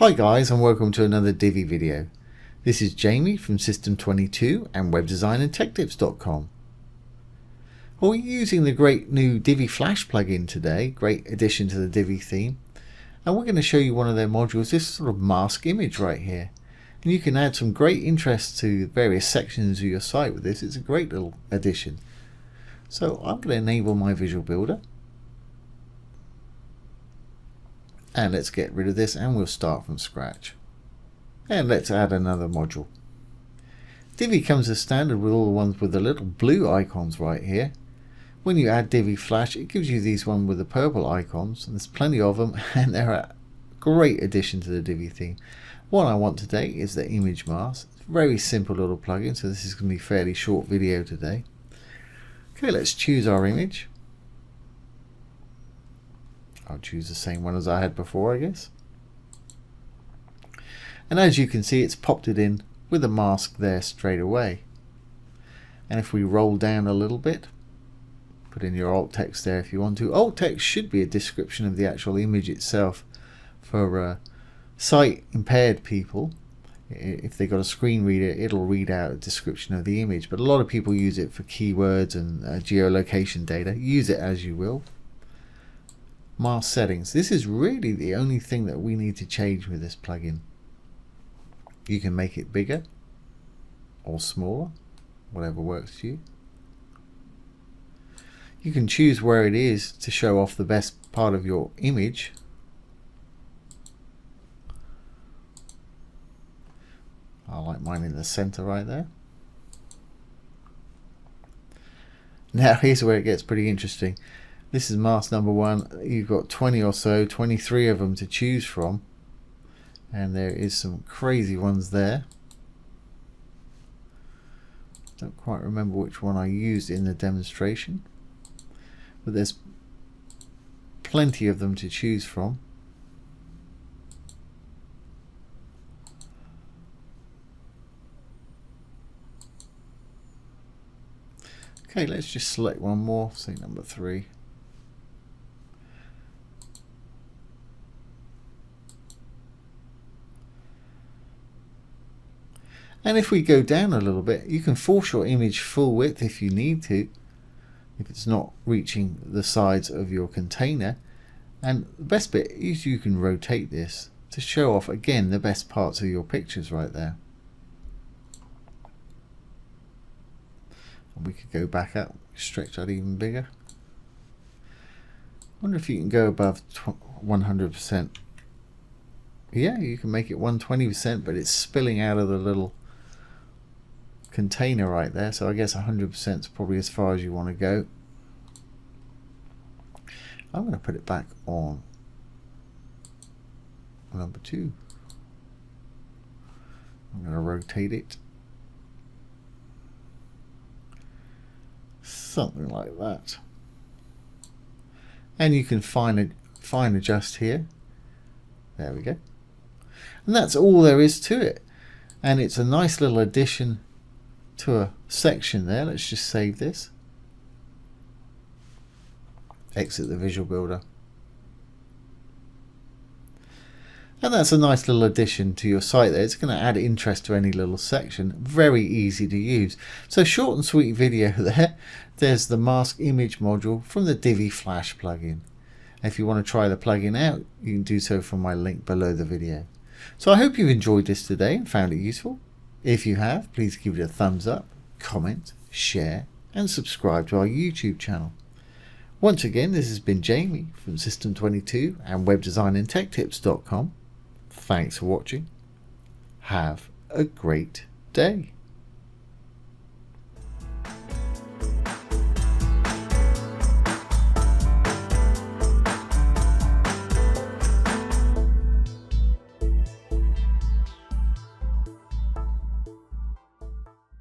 Hi guys, and welcome to another Divi video. This is Jamie from System22 and webdesignandtechtips.com. We're using the great new DiviFlash plugin today, great addition to the Divi theme, and we're going to show you one of their modules, this sort of mask image right here. And you can add some great interest to various sections of your site with this. It's a great little addition. So I'm going to enable my visual builder. And let's get rid of this and we'll start from scratch. And let's add another module. Divi comes as standard with all the ones with the little blue icons right here. When you add DiviFlash, it gives you these ones with the purple icons, and there's plenty of them, and they're a great addition to the Divi theme. What I want today is the image mask. It's a very simple little plugin, so this is going to be a fairly short video today. Okay, let's choose our image. I'll choose the same one as I had before, I guess. And as you can see, it's popped it in with a mask there straight away. And if we roll down a little bit, put in your alt text there if you want to. Alt text should be a description of the actual image itself for sight impaired people. If they got a screen reader, it'll read out a description of the image, but a lot of people use it for keywords and geolocation data. Use it as you will. Mask settings. This is really the only thing that we need to change with this plugin. You can make it bigger or smaller, whatever works for you. You can choose where it is to show off the best part of your image. I like mine in the center right there. Now here's where it gets pretty interesting. This is mask number 1. You've got 20 or so, 23 of them to choose from. And there is some crazy ones there. Don't quite remember which one I used in the demonstration. But there's plenty of them to choose from. Okay, let's just select one more, say number 3. And if we go down a little bit, you can force your image full width if you need to, if it's not reaching the sides of your container. And the best bit is you can rotate this to show off again the best parts of your pictures right there. And we could go back up, stretch that even bigger. I wonder if you can go above 100%. Yeah, you can make it 120%, but it's spilling out of the little container right there, so I guess 100% is probably as far as you want to go. I'm going to put it back on number 2. I'm going to rotate it something like that, and you can fine adjust here. There we go, and that's all there is to it, and it's a nice little addition to a section there. Let's just save this, exit the visual builder, and that's a nice little addition to your site there. It's going to add interest to any little section. Very easy to use. So short and sweet video there. There's the mask image module from the DiviFlash plugin. If you want to try the plugin out, you can do so from my link below the video. So I hope you've enjoyed this today and found it useful. If you have, please give it a thumbs up, comment, share, and subscribe to our YouTube channel. Once again, this has been Jamie from System22 and webdesignandtechtips.com. Thanks for watching. Have a great day.